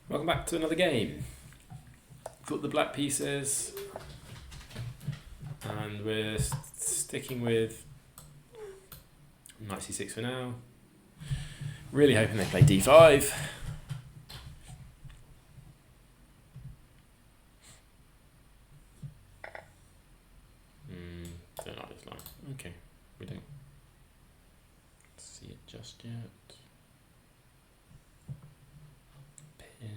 Welcome back to another game. Got the black pieces, and we're sticking with knight c6 for now. Really hoping they play d5. Don't like this line. Okay, we don't see it just yet. Pin.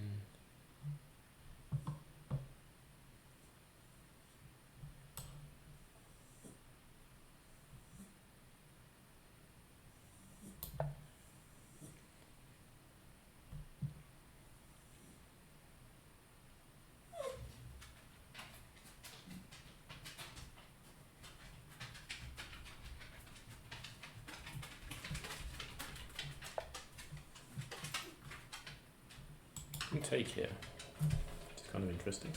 Take here. It's kind of interesting.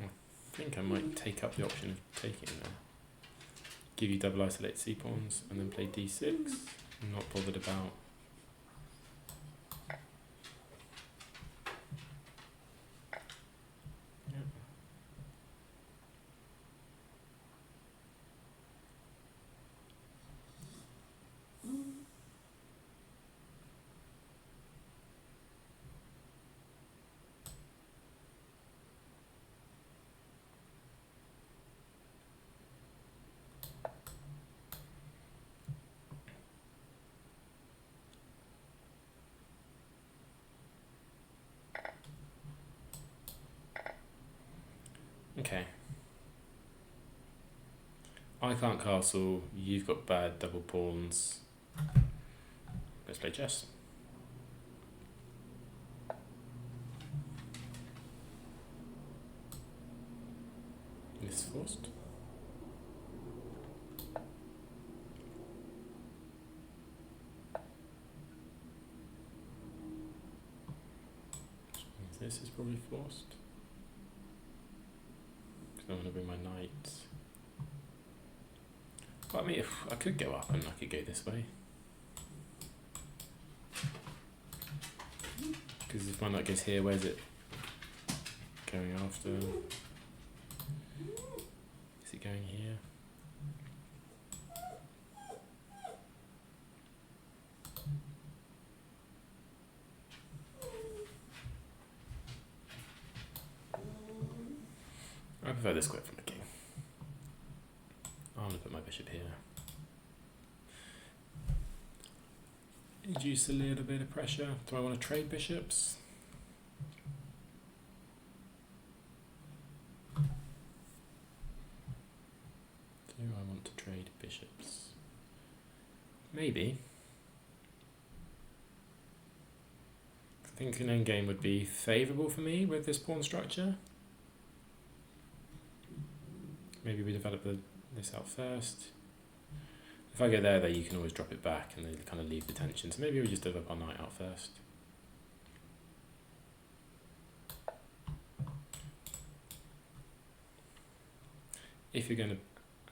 I think I might take up the option of taking now. Give you double isolate c pawns and then play d6. I'm not bothered about. Okay. I can't castle, you've got bad double pawns. Let's play chess. This is forced. This is probably forced. I want to bring my knight. Well, I mean, if I could go up and I could go this way. Because if my knight goes here, where's it going after? Is it going here? I prefer this square from a king. I'm going to put my bishop here. Induce a little bit of pressure. Do I want to trade bishops? Do I want to trade bishops? Maybe. I think an endgame would be favourable for me with this pawn structure. Maybe we develop this out first. If I go there, you can always drop it back and then kind of leave the tension. So maybe we just develop our knight out first. If you're going to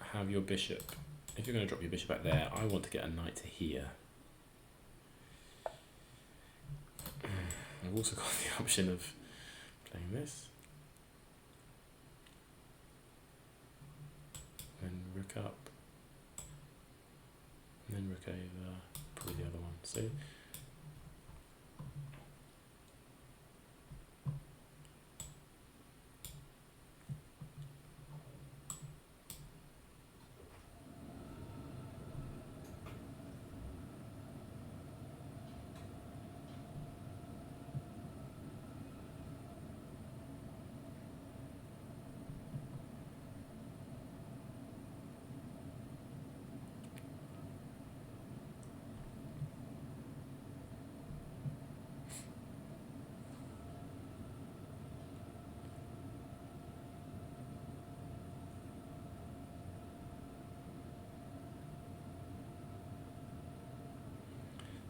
have your bishop, if you're going to drop your bishop back there, I want to get a knight to here. I've also got the option of playing this. Then rook up, and then rook over, probably the other one. So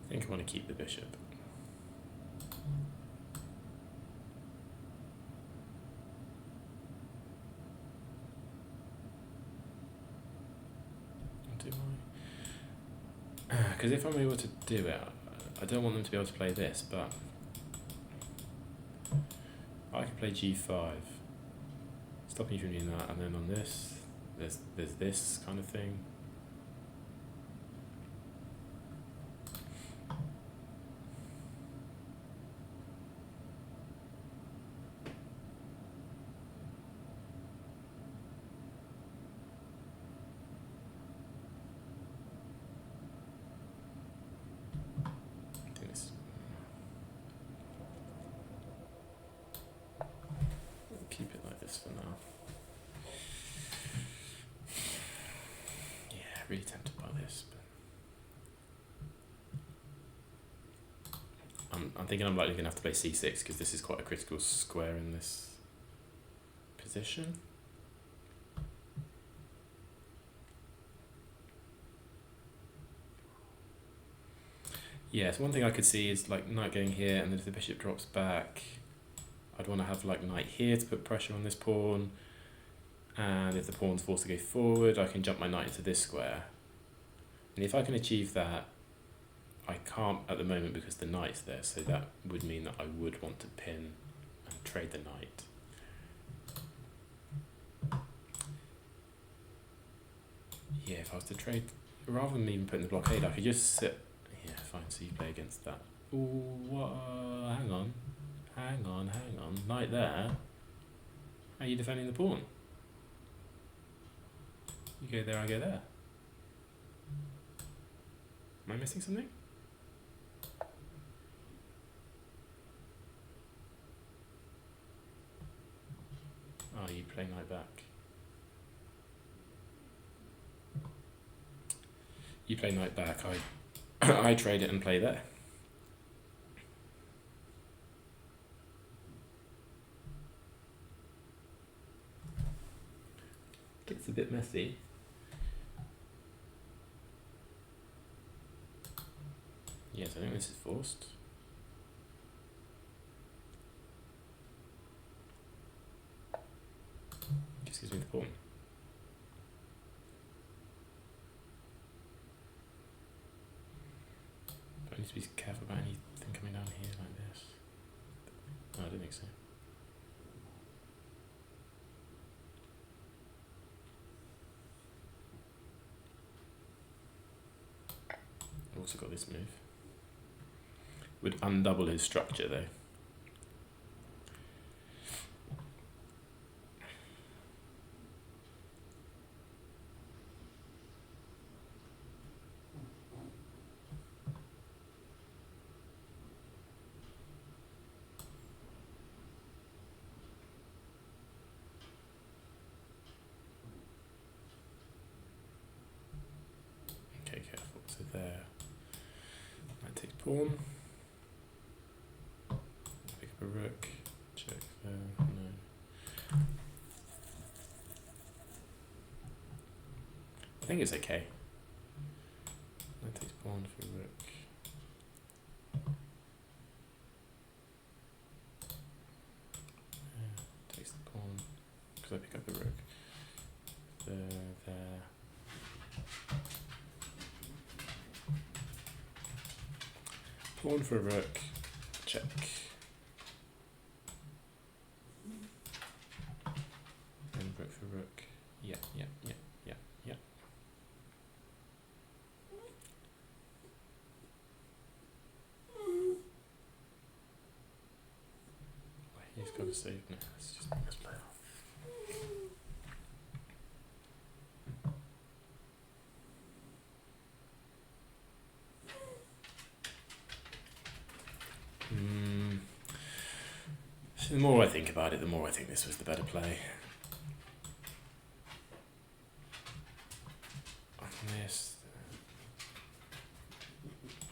I think I want to keep the bishop. Do I? Because if I'm able to do it, I don't want them to be able to play this, but I can play g5, stopping you from doing that, and then on this, there's this kind of thing. Keep it like this for now. Yeah, really tempted by this, but I'm thinking I'm likely going to have to play c6 because this is quite a critical square in this position. Yeah, so one thing I could see is like knight going here, and then if the bishop drops back, I'd want to have like knight here to put pressure on this pawn, and if the pawn's forced to go forward, I can jump my knight into this square. And if I can achieve that, I can't at the moment because the knight's there, so that would mean that I would want to pin and trade the knight. Yeah, if I was to trade, rather than even putting the blockade, I could just sit. Yeah, fine, so you play against that. Ooh, what? Hang on. Knight there. How are you defending the pawn? You go there, I go there. Am I missing something? Oh, you play knight back. You play knight back, I trade it and play there. Gets a bit messy. Yes, I think this is forced. Just gives me the pawn. But I need to be careful about anything coming down here like this. No, I don't think so. I've also got this move. Would undouble his structure though. Okay, careful. So there. That takes pawn. Pick up a rook. Check there. No. I think it's okay. That takes pawn for rook. Yeah, takes the pawn because I pick up the rook. There. Pawn for a rook. Check. And rook for rook. Yeah. He's got to save now. Let's play off. So the more I think about it, the more I think this was the better play.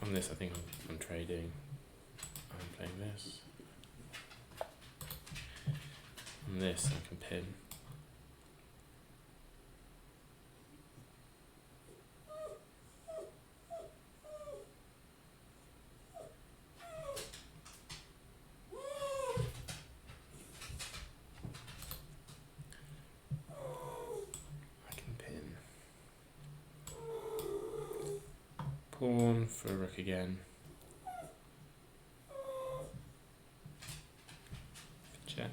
On this, I think I'm trading. I'm playing this. On this, I can pin. pawn for a rook again. Check.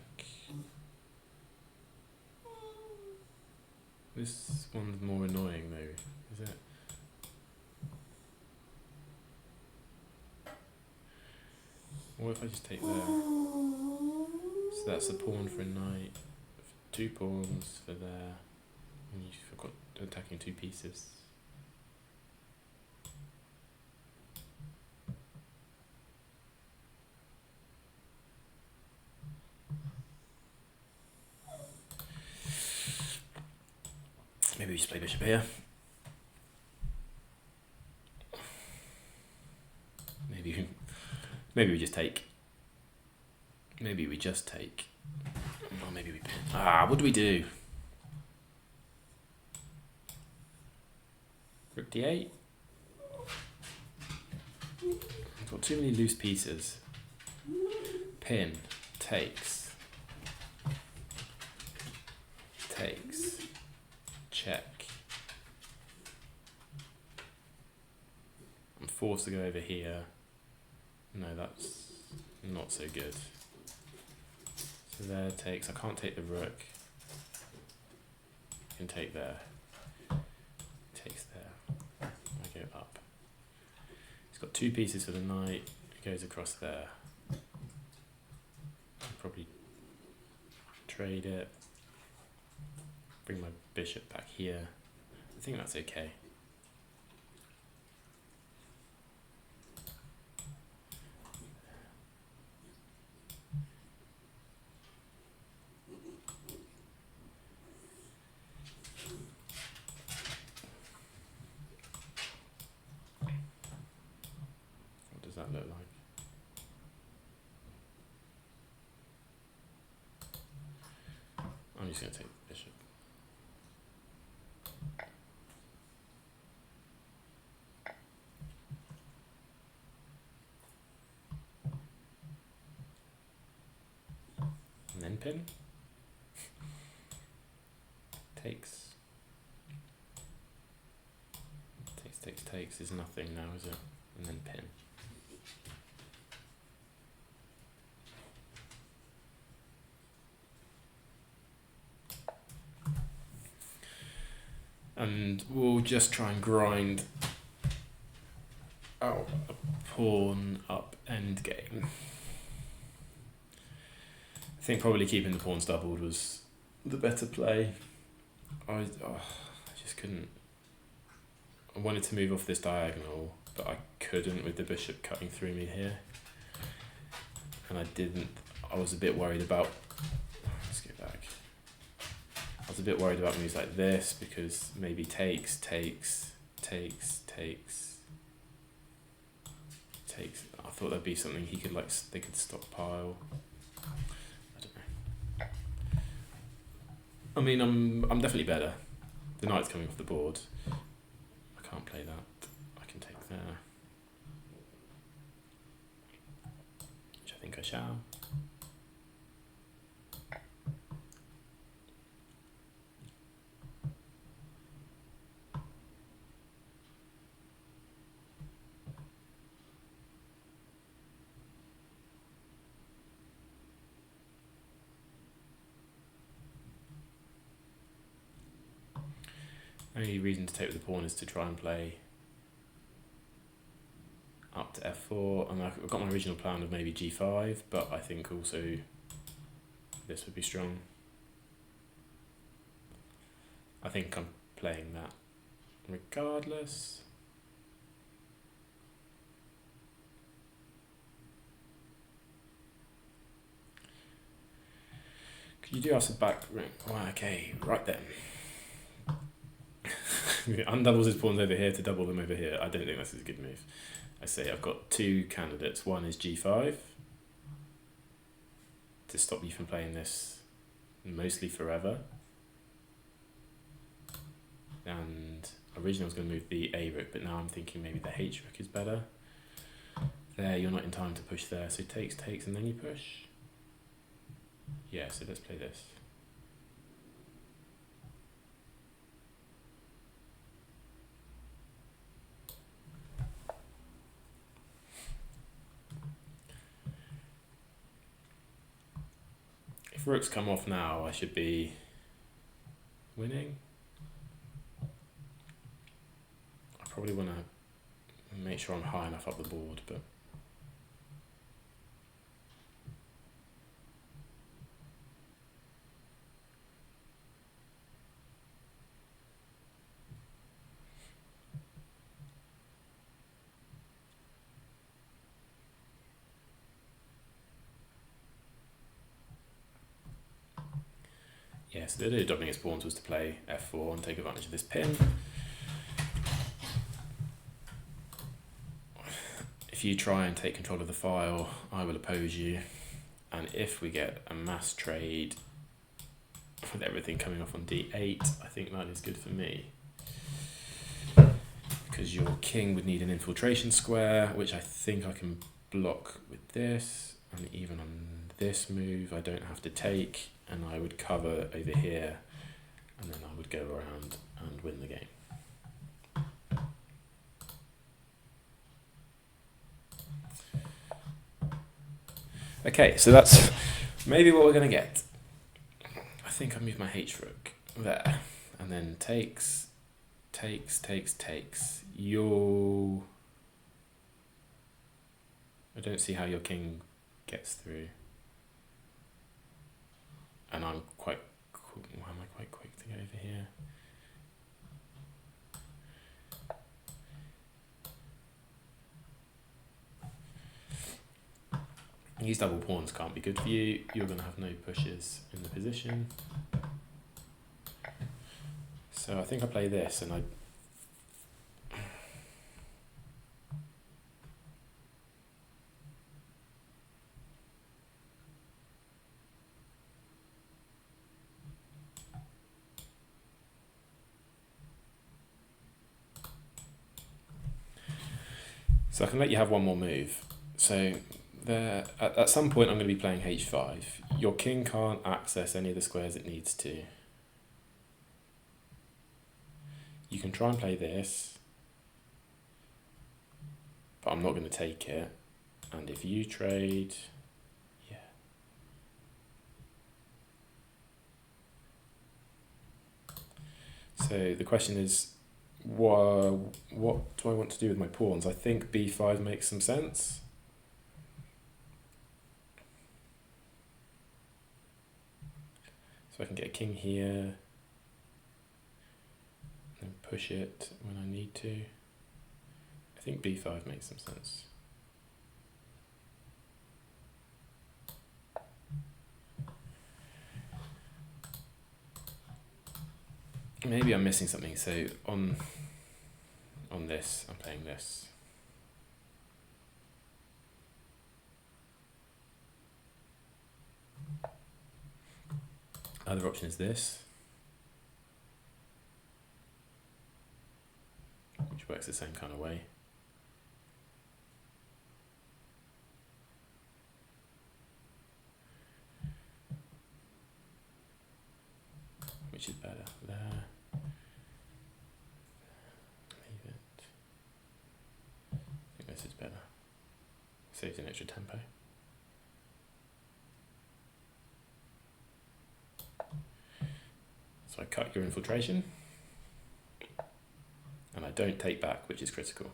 This one's more annoying though, is it? What if I just take there? So that's a pawn for a knight, 2 pawns for there, and you forgot attacking 2 pieces. Maybe we just play bishop here. Maybe we just take. Maybe we just take. Or maybe we pin. What do we do? Rook d8. I've got too many loose pieces. Pin. Takes. Takes. Check. I'm forced to go over here. No, that's not so good. So there takes. I can't take the rook. I can take there. Takes there. I go up. He's got 2 pieces for the knight. It goes across there. I'll probably trade it. Bring my bishop back here. I think that's okay. What does that look like? I'm just going to take the bishop. And then pin. Takes. Takes is nothing now, is it? And then pin. And we'll just try and grind out a pawn up endgame. I think probably keeping the pawns doubled was the better play. I just couldn't. I wanted to move off this diagonal, but I couldn't with the bishop cutting through me here. And I didn't. I was a bit worried about. Let's go back. I was a bit worried about moves like this because maybe takes. I thought there'd be something he could they could stockpile. I don't know. I mean, I'm definitely better. The knight's coming off the board. I can't play that. I can take there. Which I think I shall. Only reason to take with the pawn is to try and play up to f4, and I've got my original plan of maybe g5, but I think also this would be strong. I think I'm playing that regardless. Could you do us a back ring? Well, okay, right then. Undoubles his pawns over here to double them over here. I don't think this is a good move. I say I've got 2 candidates. One is g5 to stop you from playing this mostly forever. And originally I was going to move the a rook, but now I'm thinking maybe the h rook is better. There, you're not in time to push there, so takes, and then you push. Yeah, so let's play this. If rooks come off now, I should be winning. I probably want to make sure I'm high enough up the board, but yeah, so the idea of doubling his pawns was to play f4 and take advantage of this pin. If you try and take control of the file, I will oppose you. And if we get a mass trade with everything coming off on d8, I think that is good for me. Because your king would need an infiltration square, which I think I can block with this. And even on this move, I don't have to take. And I would cover over here. And then I would go around and win the game. Okay, so that's maybe what we're going to get. I think I move my H rook there. And then takes. Yo. I don't see how your king gets through. And I'm quite quick. Why am I quite quick to get over here? These double pawns can't be good for you. You're going to have no pushes in the position. So I think I play this and so I can let you have one more move. So there, at some point I'm going to be playing h5. Your king can't access any of the squares it needs to. You can try and play this, but I'm not going to take it. And if you trade, yeah. So the question is, what do I want to do with my pawns? I think b5 makes some sense. So I can get a king here and push it when I need to. I think b5 makes some sense. Maybe I'm missing something. So on this, I'm playing this. Other option is this, which works the same kind of way. Which is better? There. Leave it. I think this is better. Saves an extra tempo. So I cut your infiltration, and I don't take back, which is critical.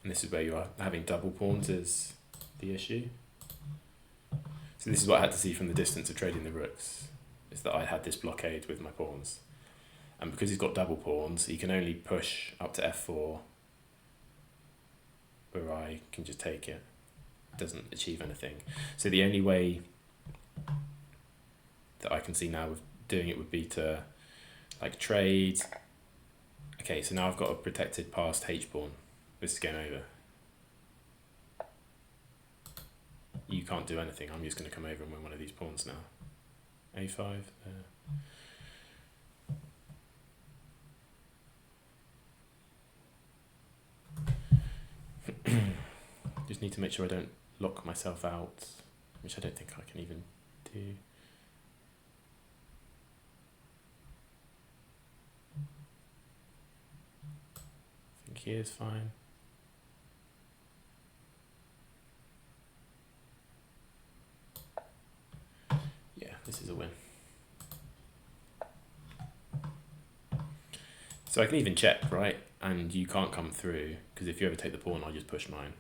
And this is where you are having double pawns is the issue. So this is what I had to see from the distance of trading the rooks, is that I had this blockade with my pawns. And because he's got double pawns, he can only push up to f4, where I can just take it. It doesn't achieve anything. So the only way that I can see now of doing it would be to like trade. Okay, so now I've got a protected passed h pawn. This is game over. You can't do anything. I'm just going to come over and win one of these pawns now. a5 there. Just need to make sure I don't lock myself out, which I don't think I can even do. I think here is fine. Yeah, this is a win. So I can even check, right? And you can't come through, because if you ever take the pawn, I'll just push mine.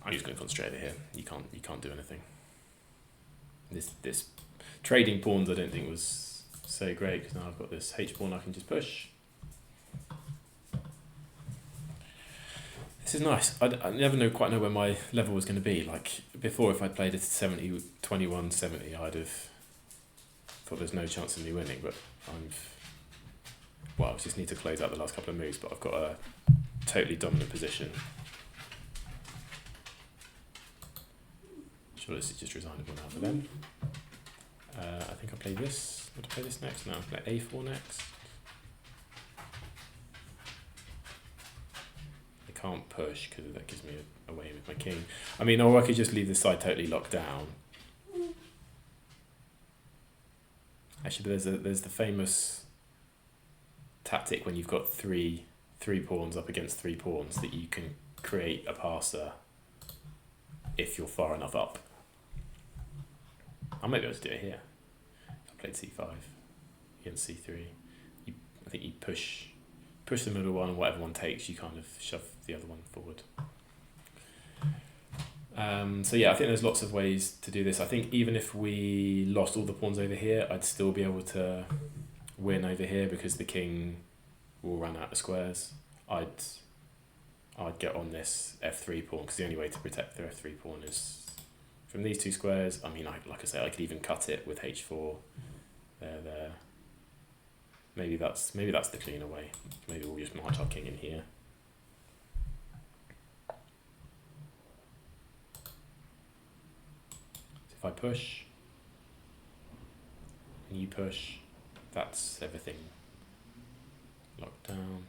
I'm just going to concentrate over here. You can't do anything. This trading pawns I don't think was so great, because now I've got this H pawn I can just push. This is nice. I never quite know where my level was going to be. Like before, if I'd played it 70, 21, 70, I'd have thought there's no chance of me winning, but I just need to close out the last couple of moves, but I've got a totally dominant position. Sure, this is just resignable now for them. I think I play this. What do I play this next? No, I play A4 next. I can't push because that gives me a way with my king. I mean, or I could just leave this side totally locked down. Actually, there's the famous tactic when you've got three pawns up against 3 pawns that you can create a passer if you're far enough up. I might be able to do it here. I played c5 against c3. I think you push the middle one, and whatever one takes, you kind of shove the other one forward. So yeah, I think there's lots of ways to do this. I think even if we lost all the pawns over here, I'd still be able to win over here because the king will run out of squares. I'd get on this f3 pawn because the only way to protect the f3 pawn is from these 2 squares. I mean, like I say, I could even cut it with h4. There. Maybe that's the cleaner way. Maybe we'll just march our king in here. So if I push and you push, that's everything locked down.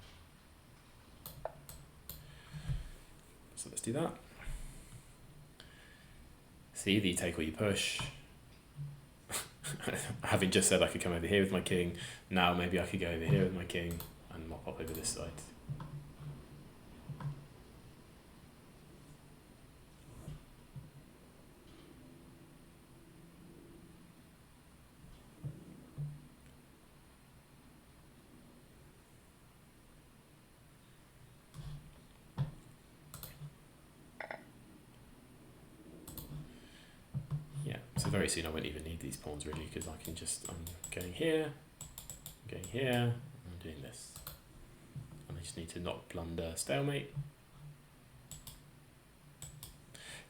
So let's do that. See, either you take or you push. Having just said I could come over here with my king, now maybe I could go over here with my king and mop up over this side. So very soon I won't even need these pawns really, because I'm going here, I'm doing this. And I just need to not blunder stalemate.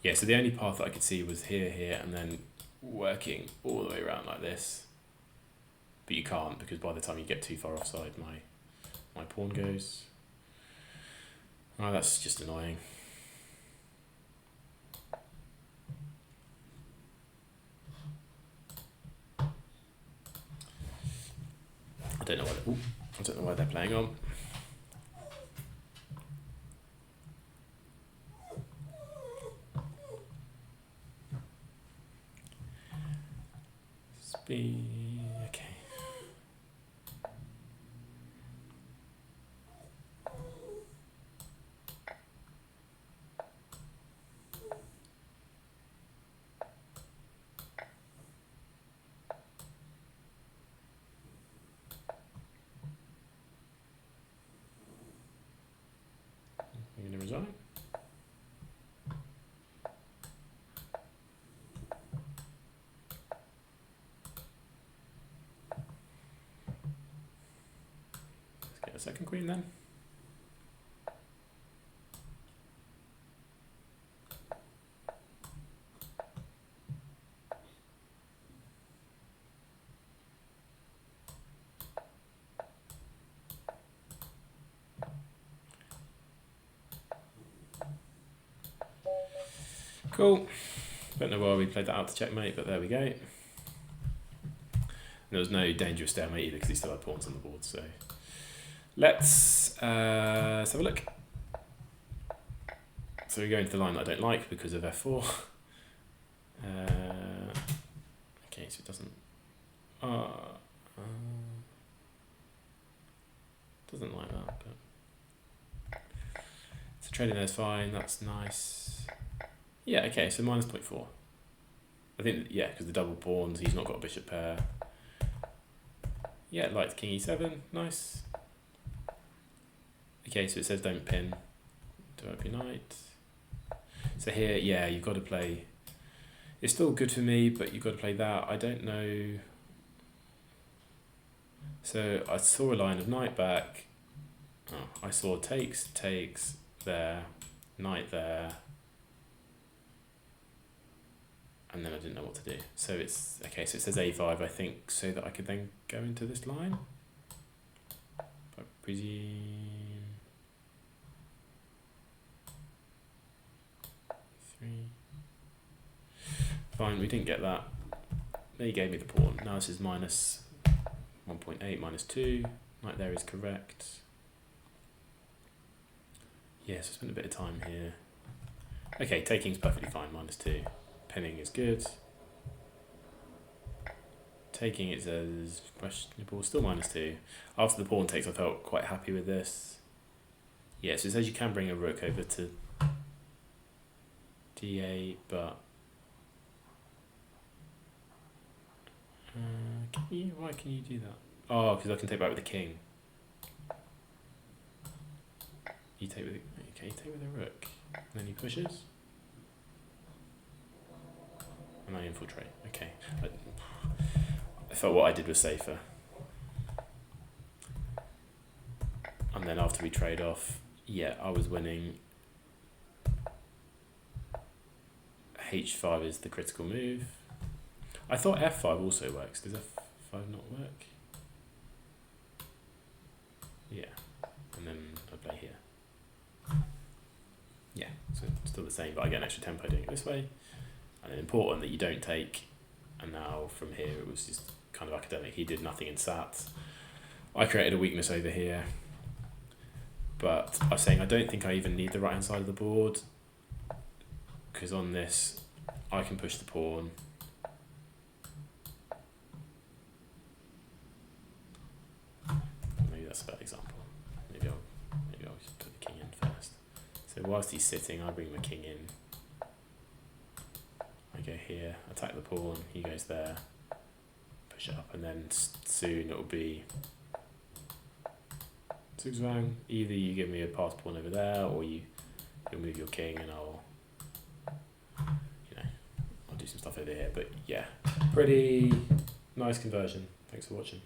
Yeah, so the only path that I could see was here, and then working all the way around like this. But you can't, because by the time you get too far offside, my pawn goes. Oh, that's just annoying. I don't know why they're playing on. Speed, okay. You're going to resign? Let's get a second queen then. Cool. Don't know why we played that out to checkmate, but there we go. And there was no dangerous stalemate either because he still had pawns on the board, so Let's have a look. So we go into the line that I don't like because of f4. Okay, so it doesn't like that, but so trading there is fine. That's nice. Yeah, okay, so minus 0.4. I think, yeah, because the double pawns, he's not got a bishop pair. Yeah, like king e7, nice. Okay, so it says don't pin. Develop your knight. So here, yeah, you've got to play. It's still good for me, but you've got to play that. I don't know. So I saw a line of knight back. Oh, I saw takes there, knight there. And then I didn't know what to do. So it's, okay, so it says a5, I think, so that I could then go into this line. I presume. 3. Fine, we didn't get that. They gave me the pawn. Now this is minus 1.8, minus 2. Knight there is correct. Yeah, so I spent a bit of time here. Okay, taking's perfectly fine, minus 2. Pinning is good. Taking it as questionable, still minus 2. After the pawn takes, I felt quite happy with this. Yeah, so it says you can bring a rook over to d8, but why can you do that? Oh, because I can take back with the king. You take with okay, you take with the rook, and then he pushes. And I infiltrate. Okay. I felt what I did was safer. And then after we trade off, yeah, I was winning. H5 is the critical move. I thought F5 also works. Does F5 not work? Yeah. And then I play here. Yeah, so it's still the same, but I get an extra tempo doing it this way. And then important that you don't take, and now from here it was just kind of academic. He did nothing in sats. I created a weakness over here, but I was saying I don't think I even need the right hand side of the board, because on this I can push the pawn. Maybe that's a bad example. Maybe I'll just put the king in first. So whilst he's sitting, I bring my king in. I go here, attack the pawn, he goes there, push it up, and then soon it'll be zugzwang. Either you give me a pass pawn over there, or you'll move your king, and I'll do some stuff over here. But yeah, pretty nice conversion. Thanks for watching.